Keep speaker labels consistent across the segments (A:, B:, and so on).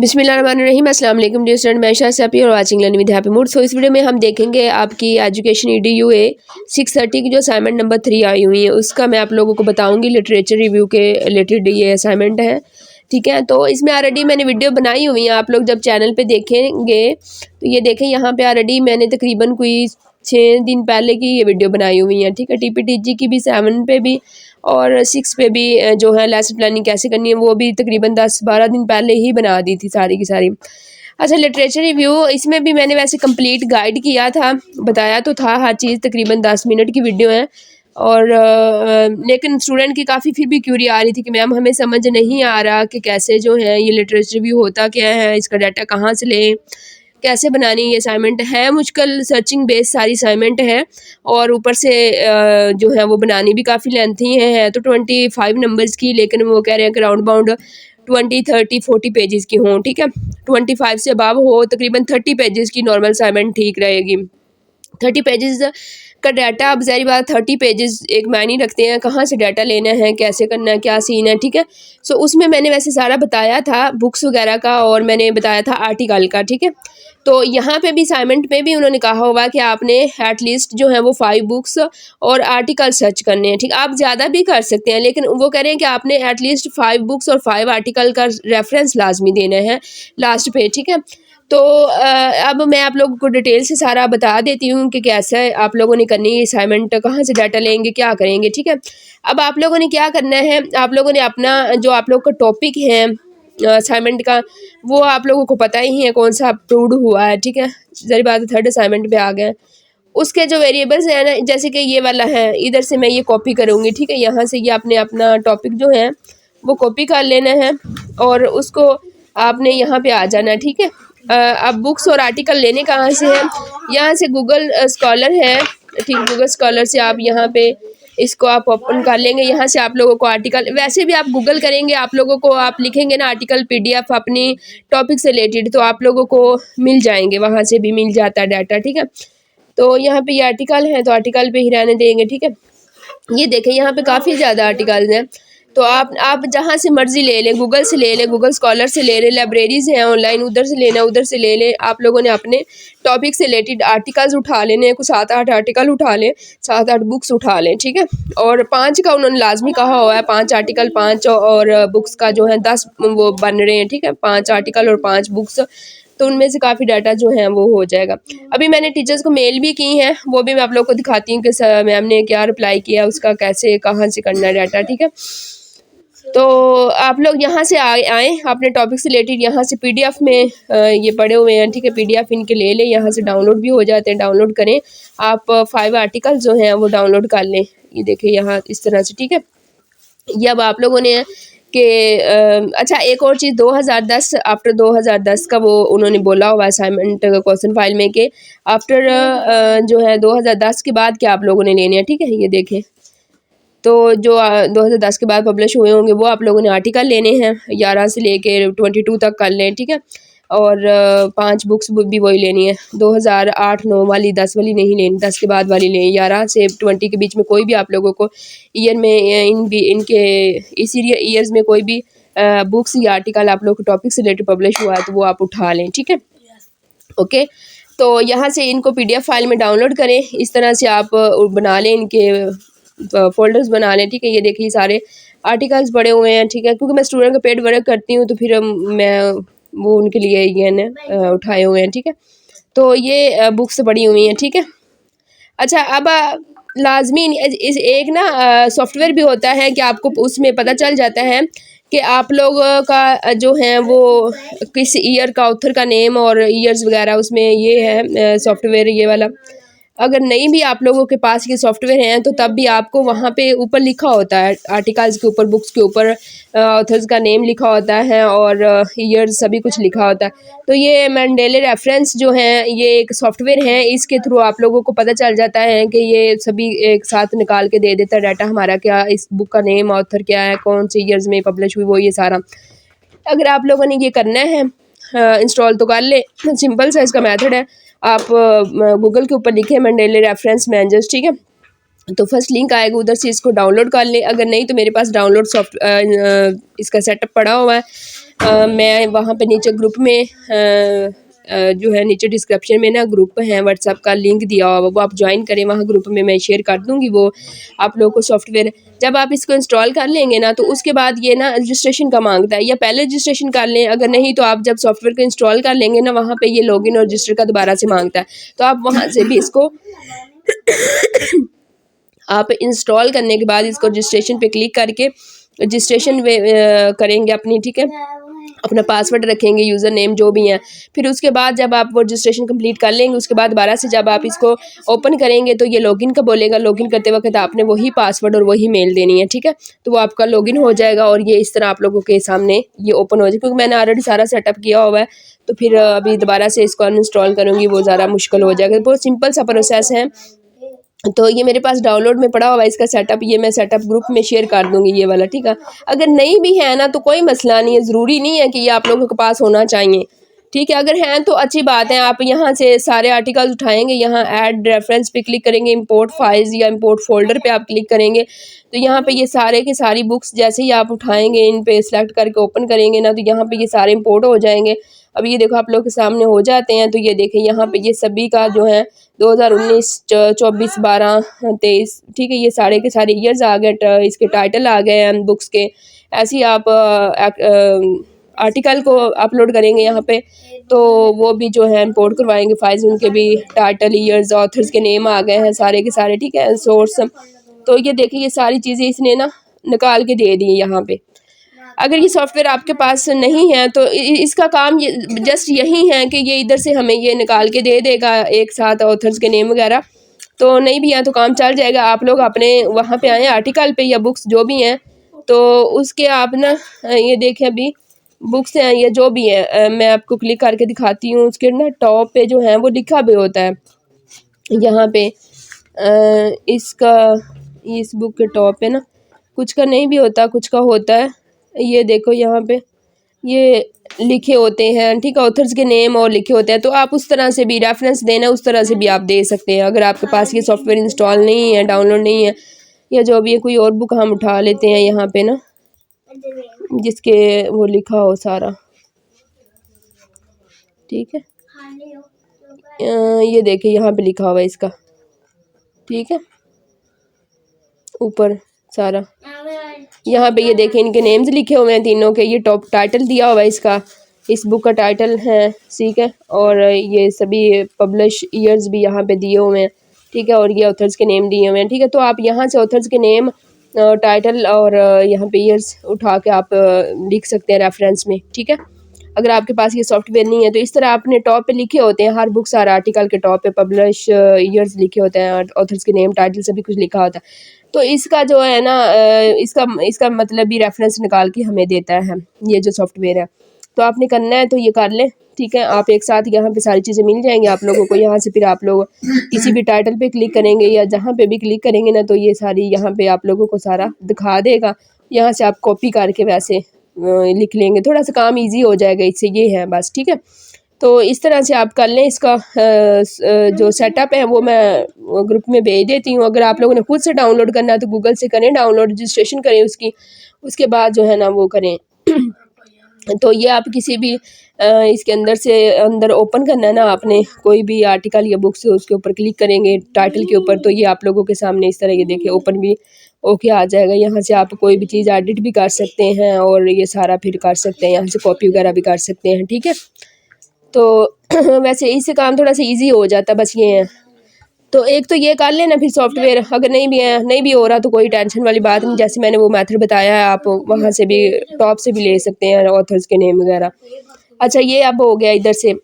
A: बिस्मिल्लाहिर्रहमानिर्रहीम। अस्सलाम वालेकुम डियर स्टूडेंट, मैं शाह साफी और watching learning with happy mood. So इस वीडियो में हम देखेंगे आपकी एजुकेशन EDU 630 की जो असाइनमेंट नंबर 3 आई हुई है उसका मैं आप लोगों को बताऊंगी। लिटरेचर रिव्यू के रिलेटेड ये असाइनमेंट है, ठीक है। तो इसमें ऑलरेडी मैंने वीडियो बनाई हुई है, आप लोग जब चैनल पे देखेंगे तो ये देखें, यहाँ पे ऑलरेडी मैंने तकरीबन कोई 6 दिन पहले की ये वीडियो बनाई हुई है, ठीक है। TPTG की भी 7 पे भी और 6 पे भी जो है लेसन प्लानिंग कैसे करनी है वो भी तकरीबन 10-12 दिन पहले ही बना दी थी सारी की सारी। अच्छा, लिटरेचर रिव्यू इसमें भी मैंने वैसे कंप्लीट गाइड किया था, बताया तो था हर चीज़। तकरीबन 10 मिनट की वीडियो है और लेकिन स्टूडेंट की काफ़ी फिर भी क्यूरी आ रही थी कि मैम हमें समझ नहीं आ रहा कि कैसे जो है ये लिटरेचर रिव्यू होता क्या है, इसका डाटा कहाँ से लें, कैसे बनानी ये असाइनमेंट है। मुश्किल सर्चिंग बेस्ड सारी असाइनमेंट है और ऊपर से जो है वो बनानी भी काफ़ी लेंथी है तो 25 नंबर्स की, लेकिन वो कह रहे हैं कि राउंड बाउंड 20-30-40 पेजेस की हों, ठीक है। 25 से अबव हो, तकरीबन 30 पेजेस की नॉर्मल असाइनमेंट ठीक रहेगी। 30 पेजेस का डाटा, अब ज़ाहिर बात 30 पेजेस एक मायने रखते हैं, कहाँ से डाटा लेना है, कैसे करना है, क्या सीन है, ठीक है। सो उसमें मैंने वैसे सारा बताया था बुक्स वगैरह का और मैंने बताया था आर्टिकल का, ठीक है। तो यहाँ पे भी असाइनमेंट में भी उन्होंने कहा हुआ कि आपने एटलीस्ट जो है वो 5 बुक्स और आर्टिकल सर्च करने हैं, ठीक। आप ज़्यादा भी कर सकते हैं लेकिन वो कह रहे हैं कि आपने एटलीस्ट 5 बुक्स और 5 आर्टिकल का रेफरेंस लाजमी देना है लास्ट पे, ठीक है। तो अब मैं आप लोगों को डिटेल से सारा बता देती हूँ कि कैसे आप लोगों ने करनी है असाइनमेंट, कहाँ से डाटा लेंगे, क्या करेंगे, ठीक है। अब आप लोगों ने क्या करना है, आप लोगों ने अपना जो आप लोग का टॉपिक है असाइनमेंट का वो आप लोगों को पता ही है कौन सा अप्रूव्ड हुआ है, ठीक है। ज़ाहिर बात है 3rd असाइनमेंट पे आ गए। उसके जो वेरिएबल्स हैं ना, जैसे कि ये वाला है, इधर से मैं ये कॉपी करूँगी, ठीक है। यहाँ से ये आपने अपना टॉपिक जो है वो कॉपी कर लेना है और उसको आपने यहाँ पे आ जाना, ठीक है। अब बुक्स और आर्टिकल लेने कहाँ से है, यहाँ से गूगल स्कॉलर है, ठीक। गूगल स्कॉलर से आप यहाँ पे इसको आप ओपन कर लेंगे, यहाँ से आप लोगों को आर्टिकल, वैसे भी आप गूगल करेंगे, आप लोगों को आप लिखेंगे ना आर्टिकल PDF अपनी टॉपिक से रिलेटेड तो आप लोगों को मिल जाएंगे, वहाँ से भी मिल जाता है डाटा, ठीक है। तो यहाँ पे ये आर्टिकल है तो आर्टिकल पे ही रहने देंगे, ठीक है। ये देखें यहाँ पे काफ़ी ज़्यादा आर्टिकल्स हैं तो आप जहाँ से मर्जी ले लें, गूगल से ले लें, गूगल स्कॉलर से ले लें, लाइब्रेरीज़ हैं ऑनलाइन उधर से लेना उधर से ले लें। आप लोगों ने अपने टॉपिक से रिलेटेड आर्टिकल्स उठा लेने, कुछ 7-8 आर्टिकल उठा लें, 7-8 बुक्स उठा लें, ठीक है। और 5 का उन्होंने लाजमी कहा हुआ है, 5 आर्टिकल 5 और बुक्स का जो है 10 वो बन रहे हैं, ठीक है। 5 आर्टिकल और 5 बुक्स, तो उनमें से काफ़ी डाटा जो है वो हो जाएगा। अभी मैंने टीचर्स को मेल भी की हैं, वो भी मैं आप लोग को दिखाती हूँ कि मैम ने क्या रिप्लाई किया, उसका कैसे कहाँ से करना है डाटा, ठीक है। तो आप लोग यहाँ से आए अपने टॉपिक से रिलेटेड, यहाँ से PDF में ये पड़े हुए हैं, ठीक है। PDF इनके ले लें, यहाँ से डाउनलोड भी हो जाते हैं, डाउनलोड करें आप। 5 आर्टिकल जो हैं वो डाउनलोड कर लें, ये देखिए यहाँ इस तरह से, ठीक है। ये अब आप लोगों ने कि अच्छा एक और चीज़, 2010 आफ्टर 2010 का वो उन्होंने बोला हुआ असाइनमेंट क्वेश्चन फाइल में कि आफ्टर जो है 2010 के बाद क्या आप लोगों ने लेने हैं, ठीक है। ये देखें तो जो 2010 के बाद पब्लिश हुए होंगे वो आप लोगों ने आर्टिकल लेने हैं, 11 से लेके 22 तक कर लें, ठीक है। और 5 बुक्स भी वही लेनी है, 2008-9 वाली, 10 वाली नहीं लेनी, 10 के बाद वाली लें। 11 से 20 के बीच में कोई भी आप लोगों को ईयर में इनके इस ईयर्स में कोई भी बुक्स या आर्टिकल आप लोग के टॉपिक से रिलेटेड पब्लिश हुआ है तो वो आप उठा लें, ठीक है। ओके, तो यहाँ से इनको PDF फाइल में डाउनलोड करें, इस तरह से आप बना लें, इनके फोल्डर्स बना लें, ठीक है। ये देखिए सारे आर्टिकल्स पड़े हुए हैं, ठीक है, क्योंकि मैं स्टूडेंट का पेड वर्क करती हूँ तो फिर मैं वो उनके लिए ये ना उठाए हुए हैं, ठीक है। तो ये बुक्स पड़ी हुई हैं, ठीक है। अच्छा, अब लाजमी इस एक ना सॉफ्टवेयर भी होता है कि आपको उसमें पता चल जाता है कि आप लोग का जो है वो किस ईयर का ऑथर का नेम और ईयर्स वगैरह उसमें ये है सॉफ्टवेयर ये वाला। अगर नहीं भी आप लोगों के पास ये सॉफ्टवेयर हैं तो तब भी आपको वहाँ पे ऊपर लिखा होता है, आर्टिकल्स के ऊपर, बुक्स के ऊपर ऑथर्स का नेम लिखा होता है और ईयर्स सभी कुछ लिखा होता है। तो ये मेंडेले रेफरेंस जो है ये एक सॉफ्टवेयर है, इसके थ्रू आप लोगों को पता चल जाता है कि ये सभी एक साथ निकाल के दे देता है डाटा हमारा, क्या इस बुक का नेम, ऑथर क्या है, कौन से ईयर्स में पब्लिश हुई, वो ये सारा। अगर आप लोगों ने ये करना है इंस्टॉल तो कर ले, सिंपल सा इसका मेथड है। आप गूगल के ऊपर लिखे मेंडेले रेफरेंस मैनेजर्स, ठीक है। तो फर्स्ट लिंक आएगा, उधर से इसको डाउनलोड कर ले। अगर नहीं तो मेरे पास डाउनलोड इसका सेटअप पड़ा हुआ है, मैं वहाँ पे नीचे ग्रुप में जो है नीचे डिस्क्रिप्शन में ना ग्रुप है व्हाट्सएप का लिंक दिया हुआ, वो आप ज्वाइन करें। वहाँ ग्रुप में मैं शेयर कर दूँगी वो आप लोगों को सॉफ्टवेयर। जब आप इसको इंस्टॉल कर लेंगे ना तो उसके बाद ये ना रजिस्ट्रेशन का मांगता है, या पहले रजिस्ट्रेशन कर लें, अगर नहीं तो आप जब सॉफ्टवेयर को इंस्टॉल कर लेंगे ना वहाँ पे ये लॉगिन और रजिस्टर का दोबारा से मांगता है, तो आप वहाँ से भी इसको आप इंस्टॉल करने के बाद इसको रजिस्ट्रेशन पे क्लिक करके रजिस्ट्रेशन करेंगे अपनी, ठीक है, अपना पासवर्ड रखेंगे, यूज़र नेम जो भी है। फिर उसके बाद जब आप वो रजिस्ट्रेशन कंप्लीट कर लेंगे उसके बाद दोबारा से जब आप इसको ओपन करेंगे तो ये लॉगिन का बोलेगा। लॉगिन करते वक्त आपने वही पासवर्ड और वही मेल देनी है, ठीक है, तो वो आपका लॉगिन हो जाएगा और ये इस तरह आप लोगों के सामने ये ओपन हो जाएगा। क्योंकि मैंने ऑलरेडी सारा सेटअप किया हुआ है तो फिर अभी दोबारा से इसको अनइंस्टॉल करूँगी वो ज़्यादा मुश्किल हो जाएगा। बहुत सिंपल सा प्रोसेस है। तो ये मेरे पास डाउनलोड में पड़ा हुआ है इसका सेटअप, ये मैं सेटअप ग्रुप में शेयर कर दूंगी ये वाला, ठीक है। अगर नहीं भी है ना तो कोई मसला नहीं है, ज़रूरी नहीं है कि ये आप लोगों के पास होना चाहिए, ठीक है। अगर हैं तो अच्छी बात है, आप यहाँ से सारे आर्टिकल्स उठाएंगे, यहाँ ऐड रेफरेंस पे क्लिक करेंगे, इंपोर्ट फाइल्स या इंपोर्ट फोल्डर पे आप क्लिक करेंगे तो यहाँ पे ये सारे की सारी बुक्स जैसे ही आप उठाएंगे इन पे सेलेक्ट करके ओपन करेंगे ना तो यहाँ पे ये सारे इंपोर्ट हो जाएंगे। अब ये देखो आप लोग के सामने हो जाते हैं, तो ये देखें यहाँ पे ये सभी का जो है 2019, 24, 12, 23, ठीक है, ये सारे के सारे ईयर्स आ गए, इसके टाइटल आ गए हैं बुक्स के। ऐसे ही आप आर्टिकल को अपलोड करेंगे यहाँ पे तो वो भी जो है इंपोर्ट करवाएंगे फाइल्स, उनके भी टाइटल, ईयर्स, ऑथर्स के नेम आ गए हैं सारे के सारे, ठीक है, सोर्स। तो ये देखिए ये सारी चीज़ें इसने ना निकाल के दे दी यहाँ पे। अगर ये सॉफ्टवेयर आपके पास नहीं है तो इसका काम ये जस्ट यही है कि ये इधर से हमें ये निकाल के दे देगा एक साथ ऑथर्स के नेम वगैरह। तो नहीं भी है तो काम चल जाएगा। आप लोग अपने वहाँ पे आए आर्टिकल पे या बुक्स जो भी हैं तो उसके आप ना ये देखें अभी बुक्स हैं ये जो भी है, मैं आपको क्लिक करके दिखाती हूँ। उसके ना टॉप पे जो है वो लिखा भी होता है यहाँ पे इसका, इस बुक के टॉप पे ना कुछ का नहीं भी होता कुछ का होता है। ये देखो यहाँ पे ये लिखे होते हैं, ठीक है, ऑथर्स के नेम और लिखे होते हैं। तो आप उस तरह से भी रेफरेंस देना उस तरह से भी आप दे सकते हैं। अगर आपके पास ये सॉफ्टवेयर इंस्टॉल नहीं है, डाउनलोड नहीं है, या जो भी है कोई और बुक हम उठा लेते हैं यहाँ पे ना जिसके वो लिखा हो सारा, ठीक है, ये देखिए यहाँ पे लिखा हुआ है इसका, ठीक है, ऊपर सारा यहाँ पे ये देखें इनके नेम्स लिखे हुए हैं तीनों के। ये टॉप टाइटल दिया हुआ है इसका, इस बुक का टाइटल है, ठीक है, और ये सभी पब्लिश ईयर्स भी यहाँ पे दिए हुए हैं, ठीक है, और ये ऑथर्स के नेम दिए हुए हैं, ठीक है। तो आप यहाँ से ऑथर्स के नेम, टाइटल और यहाँ पे ईयर्स उठा के आप लिख सकते हैं रेफरेंस में, ठीक है। अगर आपके पास ये सॉफ्टवेयर नहीं है तो इस तरह आपने टॉप पे लिखे होते हैं, हर बुक्स हर आर्टिकल के टॉप पे पब्लिश ईयर्स लिखे होते हैं, ऑथर्स के नेम, टाइटल सभी कुछ लिखा होता है। तो इसका जो है ना इसका मतलब भी रेफरेंस निकाल के हमें देता है ये जो सॉफ्टवेयर है। तो आपने करना है तो ये कर लें, ठीक है। आप एक साथ यहाँ पे सारी चीज़ें मिल जाएंगी आप लोगों को। यहाँ से फिर आप लोग किसी भी टाइटल पे क्लिक करेंगे या जहाँ पे भी क्लिक करेंगे ना तो ये सारी यहाँ पे आप लोगों को सारा दिखा देगा। यहाँ से आप कॉपी करके वैसे लिख लेंगे, थोड़ा सा काम ईजी हो जाएगा इससे, ये है बस, ठीक है। तो इस तरह से आप कर लें। इसका जो सेटअप है वो मैं ग्रुप में भेज देती हूँ। अगर आप लोगों ने खुद से डाउनलोड करना है तो गूगल से करें डाउनलोड, रजिस्ट्रेशन करें उसकी, उसके बाद जो है ना वो करें। तो ये आप किसी भी इसके अंदर से अंदर ओपन करना है ना आपने, कोई भी आर्टिकल या बुक से उसके ऊपर क्लिक करेंगे टाइटल के ऊपर तो ये आप लोगों के सामने इस तरह ये देखिए ओपन भी ओके आ जाएगा। यहाँ से आप कोई भी चीज़ एडिट भी कर सकते हैं और ये सारा फिर कर सकते हैं, यहाँ से कॉपी वगैरह भी कर सकते हैं, ठीक है। तो वैसे इससे काम थोड़ा सा इजी हो जाता है, बस ये है। तो एक तो ये कर लेना फिर सॉफ्टवेयर, अगर नहीं भी हो रहा तो कोई टेंशन वाली बात नहीं, जैसे मैंने वो मेथड बताया है आप वहाँ से भी टॉप से भी ले सकते हैं ऑथर्स के नेम वगैरह। अच्छा ये अब हो गया इधर से।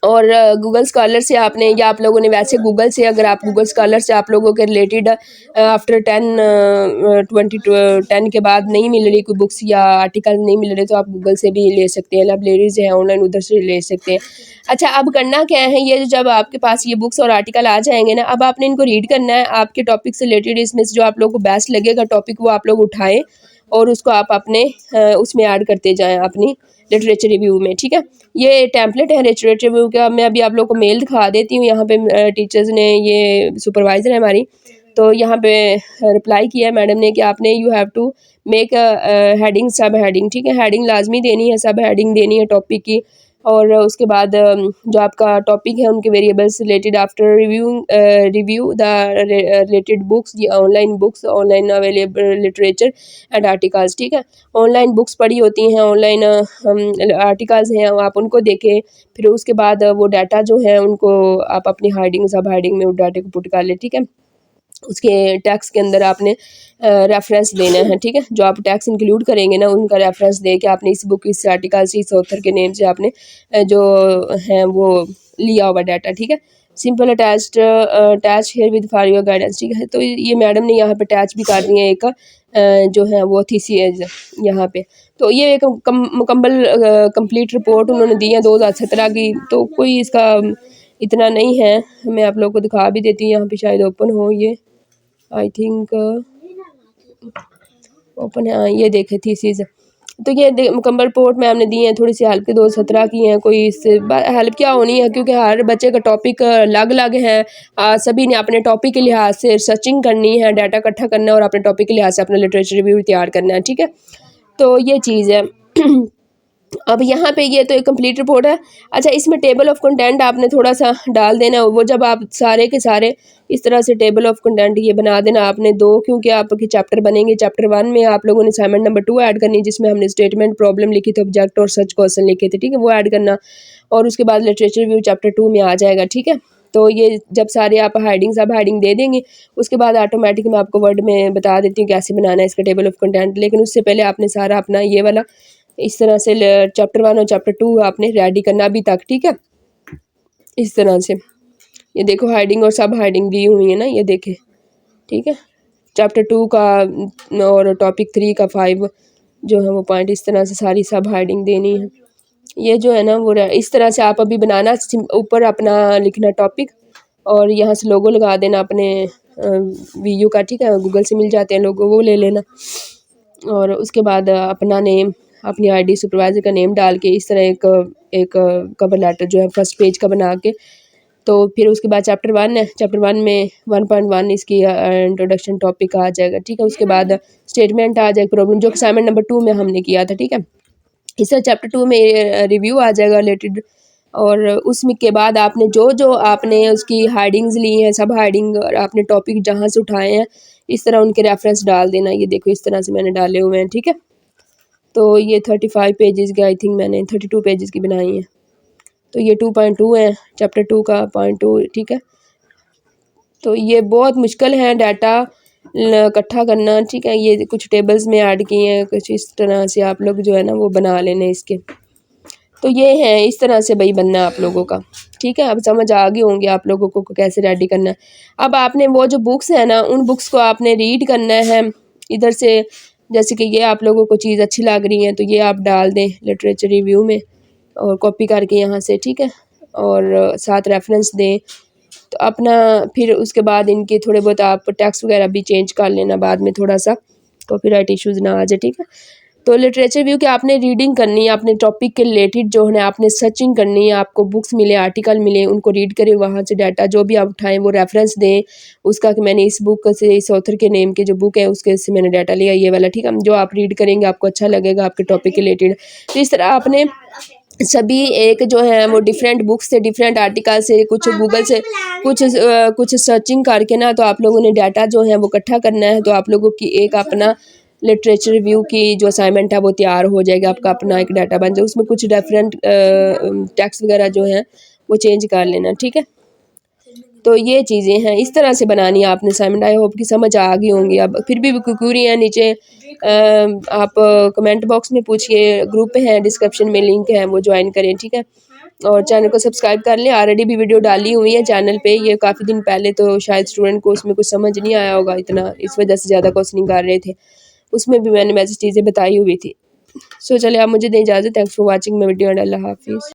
A: और गूगल स्कॉलर से आपने, या आप लोगों ने वैसे गूगल से, अगर आप गूगल स्कॉलर से आप लोगों के रिलेटेड आफ्टर 10 के बाद नहीं मिल रही कोई बुक्स या आर्टिकल नहीं मिल रहे तो आप गूगल से भी ले सकते हैं, लाइब्रेरीज हैं ऑनलाइन उधर से ले सकते हैं। अच्छा अब करना क्या है, ये जब आपके पास ये बुक्स और आर्टिकल आ जाएंगे ना, अब आपने इनको रीड करना है। आपके टॉपिक से रिलेटेड इसमें से जो आप लोगों को बेस्ट लगेगा टॉपिक वो आप लोग उठाएं और उसको आप अपने उसमें ऐड करते जाएं अपनी लिटरेचर रिव्यू में, ठीक है। ये टेम्पलेट है लिटरेचर रिव्यू का, मैं अभी आप लोगों को मेल दिखा देती हूँ। यहाँ पे टीचर्स ने, ये सुपरवाइज़र है हमारी, तो यहाँ पे रिप्लाई किया मैडम ने कि आपने you have to make heading सब हेडिंग, ठीक है, हेडिंग लाजमी देनी है, सब हेडिंग देनी है टॉपिक की। और उसके बाद जो आपका टॉपिक है उनके variables related after review the related books, ये online books, online available literature and articles, ठीक है। ऑनलाइन बुक्स पढ़ी होती हैं, ऑनलाइन आर्टिकल्स हैं, आप उनको देखें। फिर उसके बाद वो डाटा जो है उनको आप अपनी हाइडिंग सब हाइडिंग में उस डाटे को पुट कर लें, ठीक है। उसके टैक्स के अंदर आपने रेफरेंस देना है, ठीक है। जो आप टैक्स इंक्लूड करेंगे ना उनका रेफरेंस दे के आपने इस बुक, इस आर्टिकल से, इस ऑथर के नेम से आपने जो है वो लिया हुआ डाटा, ठीक है। Simple attach here with for your guidance, ठीक है। तो ये मैडम ने यहाँ पे अटैच भी कर दी है एक जो है वो थीसिस यहाँ पे। तो ये एक मुकम्मल कंप्लीट रिपोर्ट उन्होंने दी है 2017 की। तो कोई इसका इतना नहीं है, मैं आप लोगों को दिखा भी देती हूँ, यहाँ पे शायद ओपन हो, ये आई थिंक ओपन है, हाँ ये देखे थीसिस। तो ये मुकम्मल रिपोर्ट मैम ने दी है, थोड़ी सी हेल्प के 2017 की हैं, कोई इससे हेल्प क्या होनी है क्योंकि हर बच्चे का टॉपिक अलग अलग है। सभी ने अपने टॉपिक के लिहाज से सर्चिंग करनी है, डाटा इकट्ठा करना है और अपने टॉपिक के लिहाज से अपना लिटरेचर रिव्यू तैयार करना है, ठीक है। तो ये चीज़ है। अब यहाँ पे ये तो एक कंप्लीट रिपोर्ट है। अच्छा, इसमें टेबल ऑफ कंटेंट आपने थोड़ा सा डाल देना, वो जब आप सारे के सारे इस तरह से टेबल ऑफ कंटेंट ये बना देना आपने दो, क्योंकि आपके चैप्टर बनेंगे। चैप्टर 1 में आप लोगों ने असाइनमेंट नंबर 2 ऐड करनी, जिसमें हमने स्टेटमेंट, प्रॉब्लम लिखी थी, ऑब्जेक्ट और सर्च क्वेश्चन लिखे थे, ठीक है, वो ऐड करना। और उसके बाद लिटरेचर रिव्यू चैप्टर 2 में आ जाएगा, ठीक है। तो ये जब सारे आप हाइडिंग सब हाइडिंग दे देंगे उसके बाद ऑटोमेटिक मैं आपको वर्ड में बता देती हूँ कैसे बनाना है इसका टेबल ऑफ कंटेंट। लेकिन उससे पहले आपने सारा अपना ये वाला इस तरह से चैप्टर 1 और चैप्टर 2 आपने रेडी करना अभी तक, ठीक है। इस तरह से ये देखो हाइडिंग और सब हाइडिंग दी हुई है ना, ये देखे, ठीक है। चैप्टर 2 का और टॉपिक 3 का 5 जो है वो पॉइंट इस तरह से सारी सब हाइडिंग देनी है। ये जो है ना वो इस तरह से आप अभी बनाना, ऊपर अपना लिखना टॉपिक और यहाँ से लोगो लगा देना अपने वीयू का, ठीक है, गूगल से मिल जाते हैं लोगो, वो ले लेना। और उसके बाद अपना नेम, अपनी आईडी, सुपरवाइज़र का नेम डाल के इस तरह एक कवर लेटर जो है फर्स्ट पेज का बना के। तो फिर उसके बाद चैप्टर 1 है, चैप्टर 1 में 1.1 इसकी इंट्रोडक्शन टॉपिक आ जाएगा, ठीक है। उसके बाद स्टेटमेंट आ जाएगा, प्रॉब्लम जो असाइनमेंट नंबर 2 में हमने किया था, ठीक है। इस तरह चैप्टर 2 में रिव्यू आ जाएगा रिलेटेड। और उसमें के बाद आपने जो आपने उसकी हाइडिंग्स ली हैं, सब हाइडिंग, और आपने टॉपिक जहाँ से उठाए हैं इस तरह उनके रेफरेंस डाल देना। ये देखो इस तरह से मैंने डाले हुए हैं, ठीक है। तो ये 35 पेजेस की आई थिंक मैंने 32 पेजेस की बनाई है। तो ये 2.2 है, चैप्टर 2 का 0.2, ठीक है। तो ये बहुत मुश्किल है डाटा इकट्ठा करना, ठीक है। ये कुछ टेबल्स में ऐड किए हैं, कुछ इस तरह से आप लोग जो है ना वो बना लेने इसके। तो ये है इस तरह से भाई बनना आप लोगों का, ठीक है। अब समझ आ गए होंगे आप लोगों को कैसे रेडी करना है। अब आपने वो जो बुक्स है ना उन बुक्स को आपने रीड करना है इधर से। जैसे कि ये आप लोगों को चीज़ अच्छी लग रही है तो ये आप डाल दें लिटरेचर रिव्यू में और कॉपी करके यहाँ से, ठीक है, और साथ रेफरेंस दें। तो अपना फिर उसके बाद इनके थोड़े बहुत आप टेक्स्ट वगैरह भी चेंज कर लेना बाद में, थोड़ा सा कॉपीराइट इश्यूज़ ना आ जाए, ठीक है। तो लिटरेचर रिव्यू की आपने रीडिंग करनी है, अपने टॉपिक के रिलेटेड जो है आपने सर्चिंग करनी है, आपको बुक्स मिले, आर्टिकल मिले, उनको रीड करें, वहाँ से डाटा जो भी आप उठाएं वो रेफरेंस दें उसका कि मैंने इस बुक से, इस ऑथर के नेम के जो बुक है उसके से मैंने डाटा लिया, ये वाला, ठीक है। जो आप रीड करेंगे आपको अच्छा लगेगा आपके टॉपिक के रिलेटेड। तो इस तरह आपने सभी एक जो है वो डिफरेंट बुक्स से, डिफरेंट आर्टिकल से, कुछ गूगल से, कुछ सर्चिंग करके ना तो आप लोगों ने डाटा जो है वो इकट्ठा करना है। तो आप लोगों की एक अपना लिटरेचर रिव्यू की जो असाइनमेंट है वो तैयार हो जाएगा, आपका अपना एक डाटा बन जाए, उसमें कुछ डिफरेंट टेक्स्ट वगैरह जो है वो चेंज कर लेना, ठीक है। तो ये चीज़ें हैं, इस तरह से बनानी है आपने असाइनमेंट। आई होप कि समझ आ गई होंगी। अब फिर भी क्वेरी है नीचे आप कमेंट बॉक्स में पूछिए, ग्रुप है डिस्क्रिप्शन में लिंक है वो ज्वाइन करें, ठीक है। और चैनल को सब्सक्राइब कर लें, ऑलरेडी भी वीडियो डाली हुई है चैनल पे, ये काफ़ी दिन पहले, तो शायद स्टूडेंट को उसमें कुछ समझ नहीं आया होगा इतना, इस वजह से ज़्यादा क्वेश्चनिंग कर रहे थे, उसमें भी मैंने वैसी चीज़ें बताई हुई थी। सो चलिए आप मुझे दें इजाज़त। Thanks for watching my video and अल्लाह हाफिज़।